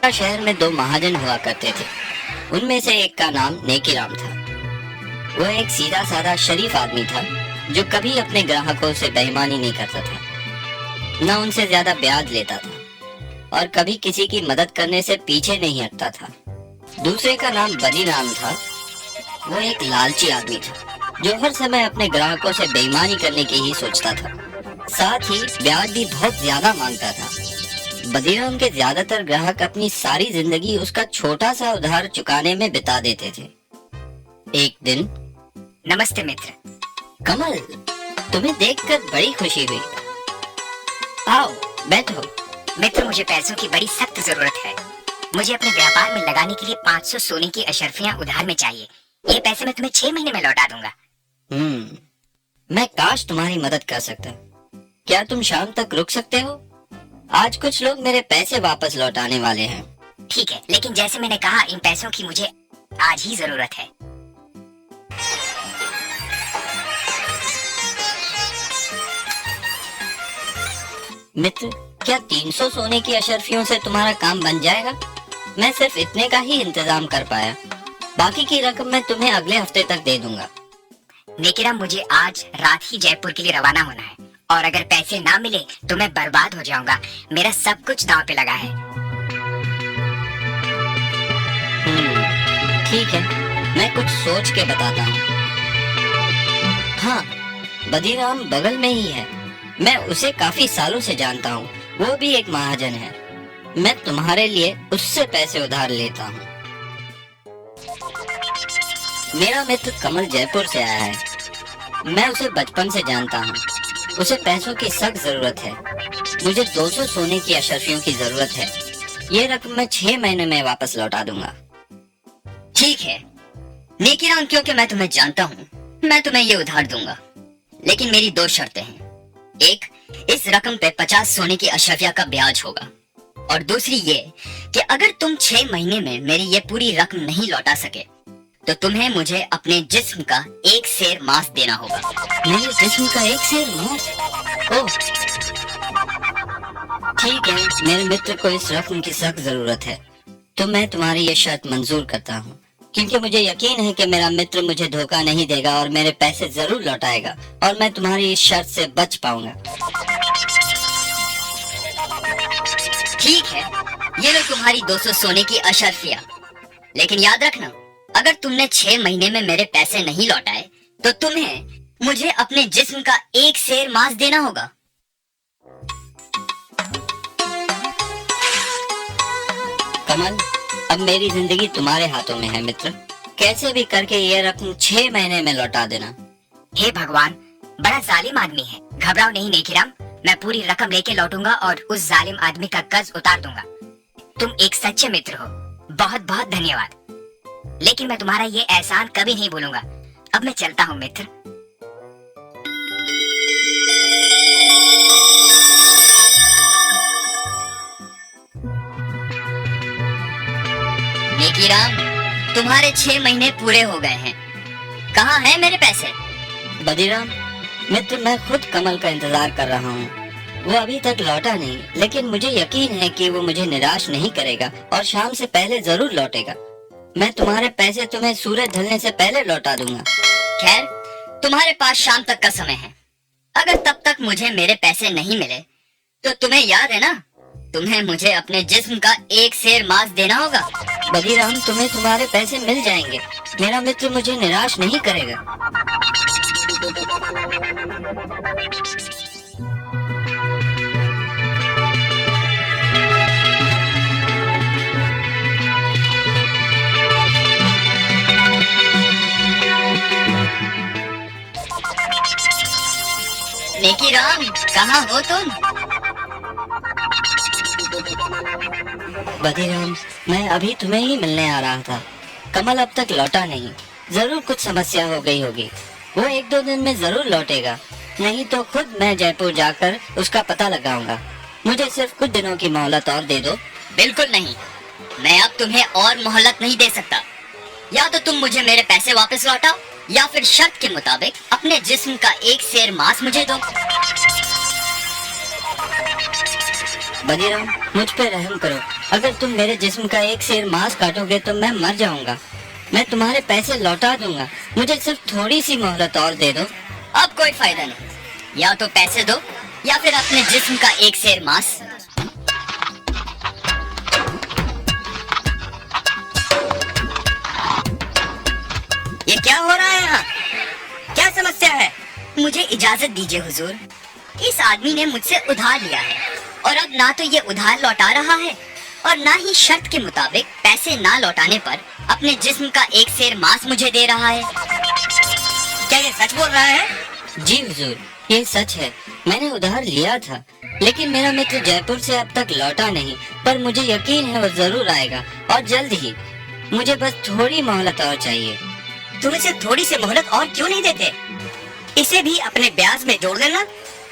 शहर में दो महाजन हुआ करते थे। उनमें से एक का नाम नेकीराम था। वह एक सीधा साधा शरीफ आदमी था जो कभी अपने ग्राहकों से बेईमानी नहीं करता था, न उनसे ज्यादा ब्याज लेता था और कभी किसी की मदद करने से पीछे नहीं हटता था। दूसरे का नाम बदीराम था। वो एक लालची आदमी था जो हर समय अपने ग्राहकों से बेईमानी करने की ही सोचता था, साथ ही ब्याज भी बहुत ज्यादा मांगता था। बदीराम के ज्यादातर ग्राहक अपनी सारी जिंदगी उसका छोटा सा उधार चुकाने में बिता देते थे। एक दिन, नमस्ते मित्र। कमल, तुम्हें देखकर बड़ी खुशी हुई। आओ बैठो। मित्र, मुझे पैसों की बड़ी सख्त जरूरत है। मुझे अपने व्यापार में लगाने के लिए 500 सोने की अशर्फियां उधार में चाहिए। ये पैसे मैं तुम्हें 6 महीने में लौटा दूंगा। मैं काश तुम्हारी मदद कर सकता। क्या तुम शाम तक रुक सकते हो? आज कुछ लोग मेरे पैसे वापस लौटाने वाले हैं। ठीक है, लेकिन जैसे मैंने कहा, इन पैसों की मुझे आज ही जरूरत है। मित्र, क्या 300 सोने की अशर्फियों से तुम्हारा काम बन जाएगा? मैं सिर्फ इतने का ही इंतजाम कर पाया। बाकी की रकम मैं तुम्हें अगले हफ्ते तक दे दूंगा। नेकीराम, मुझे आज रात ही जयपुर के लिए रवाना होना है और अगर पैसे ना मिले तो मैं बर्बाद हो जाऊंगा। मेरा सब कुछ दांव पे लगा है। ठीक है, मैं कुछ सोच के बताता हूँ। हाँ, बदीराम बगल में ही है। मैं उसे काफी सालों से जानता हूँ। वो भी एक महाजन है। मैं तुम्हारे लिए उससे पैसे उधार लेता हूँ। मेरा मित्र कमल जयपुर से आया है। मैं उसे बचपन से जानता हूँ। उसे पैसों की सख्त जरूरत है। मुझे 200 सोने की अशर्फियों की जरूरत है। ये रकम मैं 6 महीने में वापस लौटा दूंगा। ठीक है नेकीराम, क्योंकि मैं तुम्हें जानता हूँ, मैं तुम्हें ये उधार दूंगा, लेकिन मेरी 2 शर्तें हैं। एक, इस रकम पे 50 सोने की अशर्फिया का ब्याज होगा, और दूसरी ये कि अगर तुम 6 महीने में मेरी ये पूरी रकम नहीं लौटा सके तो तुम्हें मुझे अपने जिस्म का 1 सेर मांस देना होगा। मेरे जिस्म का 1 सेर मांस? ओह, ठीक है। मेरे मित्र को इस रकम की सख्त जरूरत है, तो मैं तुम्हारी ये शर्त मंजूर करता हूँ, क्योंकि मुझे यकीन है कि मेरा मित्र मुझे धोखा नहीं देगा और मेरे पैसे जरूर लौटाएगा और मैं तुम्हारी इस शर्त से बच पाऊंगा। ठीक है, ये लो तुम्हारी 200 सोने की अशर्फिया, लेकिन याद रखना, अगर तुमने 6 महीने में मेरे पैसे नहीं लौटाए तो तुम्हें मुझे अपने जिस्म का 1 सेर मांस देना होगा। कमल, अब मेरी जिंदगी तुम्हारे हाथों में है मित्र। कैसे भी करके ये रकम 6 महीने में लौटा देना। हे भगवान, बड़ा जालिम आदमी है। घबराओ नहीं नेकीराम, मैं पूरी रकम लेके लौटूंगा और उस जालिम आदमी का कर्ज उतार दूंगा। तुम एक सच्चे मित्र हो, बहुत बहुत धन्यवाद। लेकिन मैं तुम्हारा ये एहसान कभी नहीं भूलूंगा। अब मैं चलता हूँ मित्र। नेकीराम, तुम्हारे 6 महीने पूरे हो गए हैं। कहाँ हैं मेरे पैसे? बदीराम मित्र, मैं खुद कमल का इंतजार कर रहा हूँ। वो अभी तक लौटा नहीं, लेकिन मुझे यकीन है कि वो मुझे निराश नहीं करेगा और शाम से पहले जरूर लौटेगा। मैं तुम्हारे पैसे तुम्हें सूरज ढलने से पहले लौटा दूंगा। खैर, तुम्हारे पास शाम तक का समय है। अगर तब तक मुझे मेरे पैसे नहीं मिले तो तुम्हें याद है ना, तुम्हें मुझे अपने जिस्म का 1 सेर मांस देना होगा। बदीराम, तुम्हें तुम्हारे पैसे मिल जाएंगे। मेरा मित्र मुझे निराश नहीं करेगा। नेकीराम, कहाँ हो तुम? बदीराम, मैं अभी तुम्हें ही मिलने आ रहा था। कमल अब तक लौटा नहीं। जरूर कुछ समस्या हो गई होगी। वो 1-2 दिन में जरूर लौटेगा, नहीं तो खुद मैं जयपुर जाकर उसका पता लगाऊंगा। मुझे सिर्फ कुछ दिनों की मोहलत और दे दो। बिल्कुल नहीं, मैं अब तुम्हें और मोहलत नहीं दे सकता। या तो तुम मुझे मेरे पैसे वापस लौटाओ या फिर शर्त के मुताबिक अपने जिस्म का 1 सेर मांस मुझे दो। बदीराम, मुझ पे रहम करो। अगर तुम मेरे जिस्म का एक सेर मांस काटोगे तो मैं मर जाऊंगा। मैं तुम्हारे पैसे लौटा दूंगा, मुझे सिर्फ थोड़ी सी मोहलत और दे दो। अब कोई फायदा नहीं, या तो पैसे दो या फिर अपने जिस्म का एक सेर मांस। ये क्या हो रहा है यहाँ? क्या समस्या है? मुझे इजाजत दीजिए हुजूर। इस आदमी ने मुझसे उधार लिया है और अब ना तो ये उधार लौटा रहा है और ना ही शर्त के मुताबिक पैसे ना लौटाने पर अपने जिस्म का एक सेर मांस मुझे दे रहा है। क्या ये सच बोल रहा है? जी हुजूर, ये सच है। मैंने उधार लिया था, लेकिन मेरा मित्र जयपुर से अब तक लौटा नहीं, पर मुझे यकीन है वो जरूर आएगा और जल्द ही। मुझे बस थोड़ी मोहलत और चाहिए। तुम इसे थोड़ी सी मोहलत और क्यों नहीं देते? इसे भी अपने ब्याज में जोड़ लेना।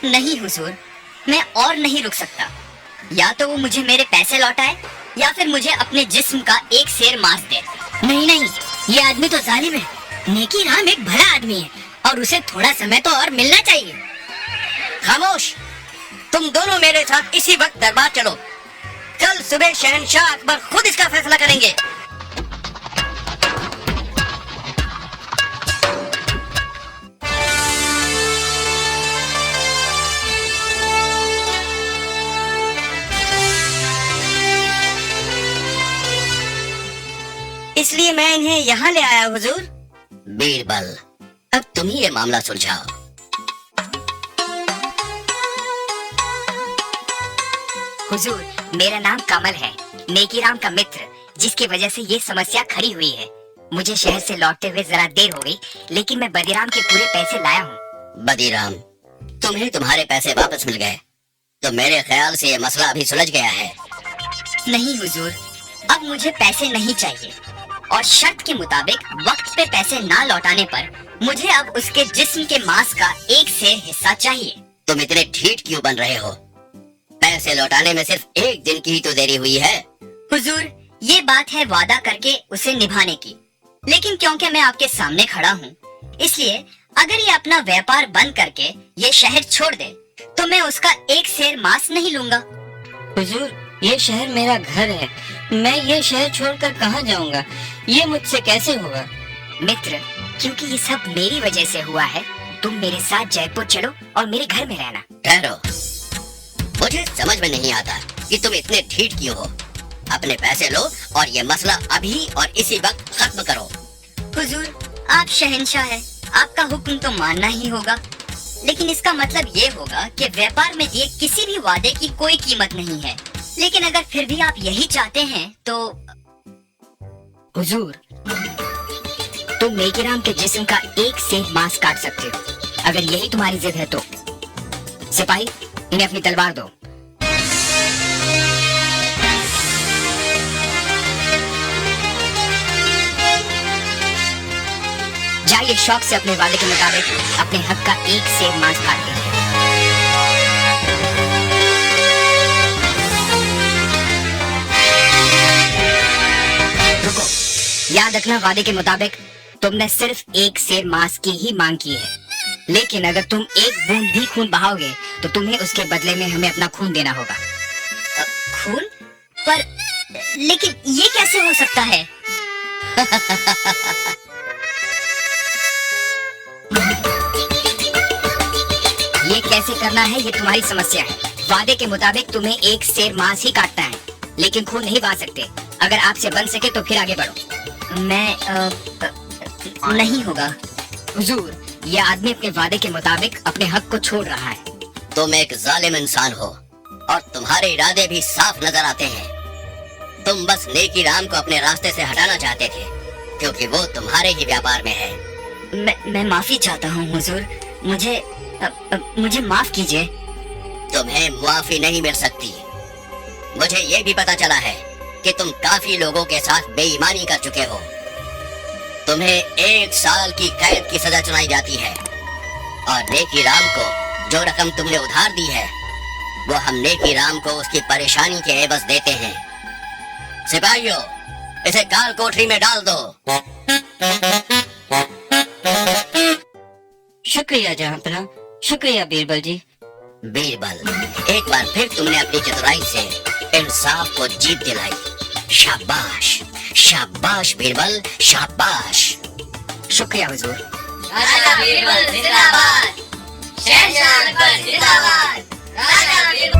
नहीं हुजूर, मैं और नहीं रुक सकता। या तो वो मुझे मेरे पैसे लौटाए या फिर मुझे अपने जिस्म का एक सेर मांस दे। नहीं नहीं, ये आदमी तो जालिम है। नेकी राम एक भला आदमी है और उसे थोड़ा समय तो और मिलना चाहिए। खामोश! तुम दोनों मेरे साथ इसी वक्त दरबार चलो। कल सुबह शहंशाह अकबर खुद इसका फैसला करेंगे। इसलिए मैं इन्हें यहाँ ले आया हुजूर। बीरबल, अब तुम ही ये मामला सुलझाओ। हुजूर, मेरा नाम कमल है, नेकीराम का मित्र, जिसकी वजह से ये समस्या खड़ी हुई है। मुझे शहर से लौटते हुए जरा देर हो गई, लेकिन मैं बदीराम के पूरे पैसे लाया हूँ। बदीराम, तुम्हें तुम्हारे पैसे वापस मिल गए, तो मेरे ख्याल से ये मसला अभी सुलझ गया है। नहीं हुजूर, अब मुझे पैसे नहीं चाहिए और शर्त के मुताबिक वक्त पे पैसे ना लौटाने पर मुझे अब उसके जिस्म के मांस का एक सेर हिस्सा चाहिए। तुम इतने ढीठ क्यों बन रहे हो? पैसे लौटाने में सिर्फ एक दिन की ही तो देरी हुई है। हुजूर, ये बात है वादा करके उसे निभाने की, लेकिन क्योंकि मैं आपके सामने खड़ा हूँ, इसलिए अगर ये अपना व्यापार बंद करके ये शहर छोड़ दे तो मैं उसका एक सेर मांस नहीं लूंगा। हुजूर, ये शहर मेरा घर है। मैं ये शहर छोड़कर कहाँ जाऊंगा? ये मुझसे कैसे होगा? मित्र, क्योंकि ये सब मेरी वजह से हुआ है, तुम मेरे साथ जयपुर चलो और मेरे घर में रहना। ठहरो, मुझे समझ में नहीं आता कि तुम इतने ढीठ क्यों हो। अपने पैसे लो और ये मसला अभी और इसी वक्त खत्म करो। हुजूर, आप शहंशाह हैं, आपका हुक्म तो मानना ही होगा, लेकिन इसका मतलब ये होगा कि व्यापार में दिए किसी भी वादे की कोई कीमत नहीं है। लेकिन अगर फिर भी आप यही चाहते हैं तो हुजूर, तुम नेकीराम के जिस्म का एक सेर मांस काट सकते हो, अगर यही तुम्हारी जिद है तो। सिपाही, इन्हें अपनी तलवार दो। जाइए शौक से अपने वादे के मुताबिक अपने हक का एक सेर मांस काट लीजिए। रुको, याद रखना, वादे के मुताबिक तुमने सिर्फ एक सेर मांस की ही मांग की है, लेकिन अगर तुम एक बूंद भी खून बहाओगे तो तुम्हें उसके बदले में हमें अपना खून देना होगा। खून? पर लेकिन ये कैसे हो सकता है? ये कैसे करना है ये तुम्हारी समस्या है। वादे के मुताबिक तुम्हें एक सेर मांस ही काटना है, लेकिन खून नहीं बहा सकते। अगर आपसे बन सके तो फिर आगे बढ़ो। मैं नहीं होगा। हुजूर, ये आदमी अपने वादे के मुताबिक अपने हक को छोड़ रहा है। तुम एक जालिम इंसान हो और तुम्हारे इरादे भी साफ नजर आते हैं। तुम बस नेकीराम को अपने रास्ते से हटाना चाहते थे, क्योंकि वो तुम्हारे ही व्यापार में है। मैं माफी चाहता हूँ हुजूर, मुझे माफ कीजिए। तुम्हें माफी नहीं मिल सकती। मुझे ये भी पता चला है कि तुम काफी लोगों के साथ बेईमानी कर चुके हो। तुम्हें 1 साल की कैद की सजा सुनाई जाती है और नेकीराम को जो रकम तुमने उधार दी है वो हम नेकीराम को उसकी परेशानी के एवज देते हैं। सिपाहियों, इसे काल कोठरी में डाल दो। शुक्रिया जहांपना, शुक्रिया बीरबल जी। बीरबल, एक बार फिर तुमने अपनी चतुराई से इन इंसाफ को जीत दिलाई। शाबाश, शाबाश बीरबल, शाबाश। शुक्रिया हुजूर। राजा बीरबल जिंदाबाद, शहंशाह अकबर जिंदाबाद, राजा बीरबल